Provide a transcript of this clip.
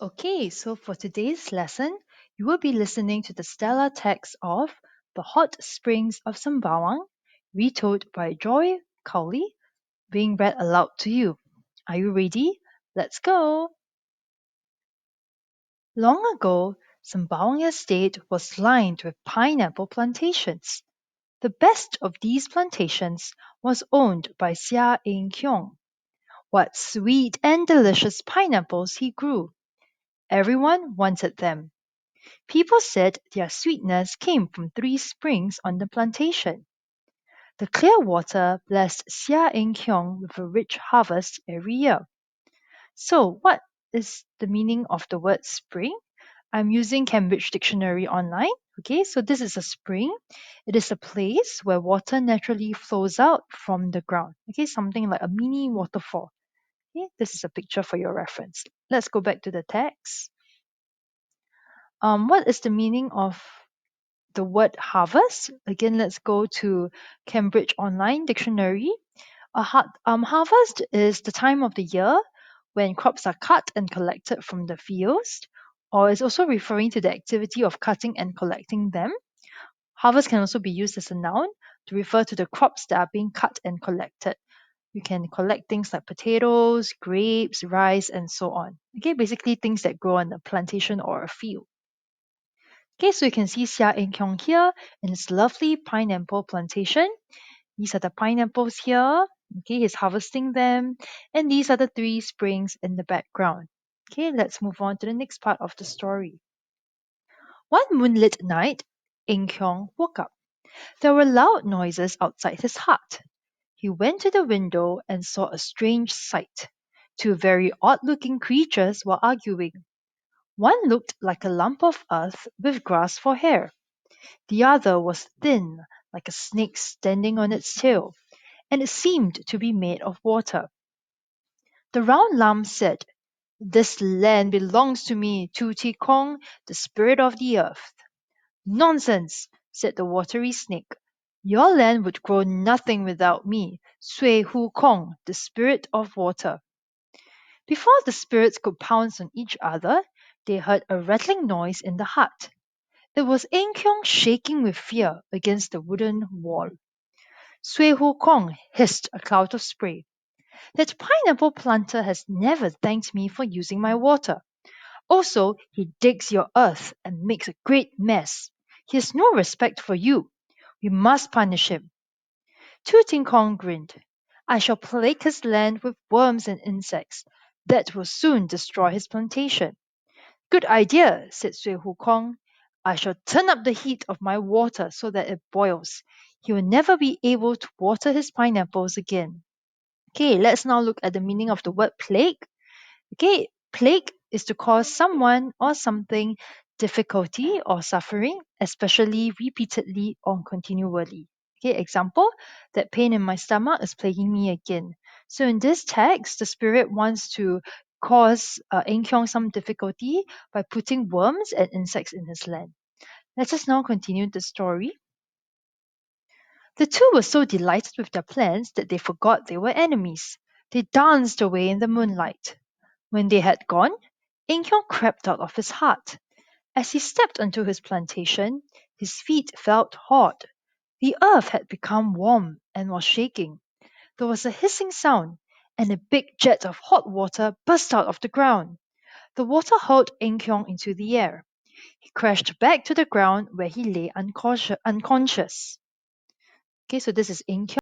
Okay, so for today's lesson, you will be listening to the stellar text of The Hot Springs of Sembawang, retold by Joy Cowley, being read aloud to you. Are you ready? Let's go! Long ago, Sembawang Estate was lined with pineapple plantations. The best of these plantations was owned by Sia Ing Kyong. What sweet and delicious pineapples he grew! Everyone wanted them. People said their sweetness came from three springs on the plantation. The clear water blessed Sia Ing Kyong with a rich harvest every year. So, what is the meaning of the word spring? I'm using Cambridge Dictionary online. Okay, so this is a spring. It is a place where water naturally flows out from the ground. Okay, something like a mini waterfall. Okay, this is a picture for your reference. Let's go back to the text. What is the meaning of the word harvest? Again, let's go to Cambridge Online Dictionary. Harvest is the time of the year when crops are cut and collected from the fields, or is also referring to the activity of cutting and collecting them. Harvest can also be used as a noun to refer to the crops that are being cut and collected. You can collect things like potatoes, grapes, rice, and so on. Okay, basically things that grow on a plantation or a field. Okay, so you can see Xia Ing Kyong here in his lovely pineapple plantation. These are the pineapples here. Okay, he's harvesting them. And these are the three springs in the background. Okay, let's move on to the next part of the story. One moonlit night, Ing Kyong woke up. There were loud noises outside his hut. He went to the window and saw a strange sight. Two very odd looking creatures were arguing. One looked like a lump of earth with grass for hair. The other was thin, like a snake standing on its tail, and it seemed to be made of water. The round lump said, "This land belongs to me, Tuti Kong, the spirit of the earth." "Nonsense," said the watery snake. "Your land would grow nothing without me, Sui Hu Kong, the spirit of water." Before the spirits could pounce on each other, they heard a rattling noise in the hut. It was Eng Kyong shaking with fear against the wooden wall. Sui Hu Kong hissed a cloud of spray. "That pineapple planter has never thanked me for using my water. Also, he digs your earth and makes a great mess. He has no respect for you. We must punish him." Tu Ting Kong grinned. "I shall plague his land with worms and insects. That will soon destroy his plantation." "Good idea," said Sui Hu Kong. "I shall turn up the heat of my water so that it boils. He will never be able to water his pineapples again." Okay, let's now look at the meaning of the word plague. Okay, plague is to cause someone or something difficulty or suffering, especially repeatedly or continually. Okay, example, that pain in my stomach is plaguing me again. So in this text, the spirit wants to cause Eng Kyong some difficulty by putting worms and insects in his land. Let us now continue the story. The two were so delighted with their plans that they forgot they were enemies. They danced away in the moonlight. When they had gone, Eng Kyong crept out of his hut. As he stepped onto his plantation, his feet felt hot. The earth had become warm and was shaking. There was a hissing sound, and a big jet of hot water burst out of the ground. The water hurled Eng Kyong into the air. He crashed back to the ground where he lay unconscious. Okay, so this is Eng Kyong.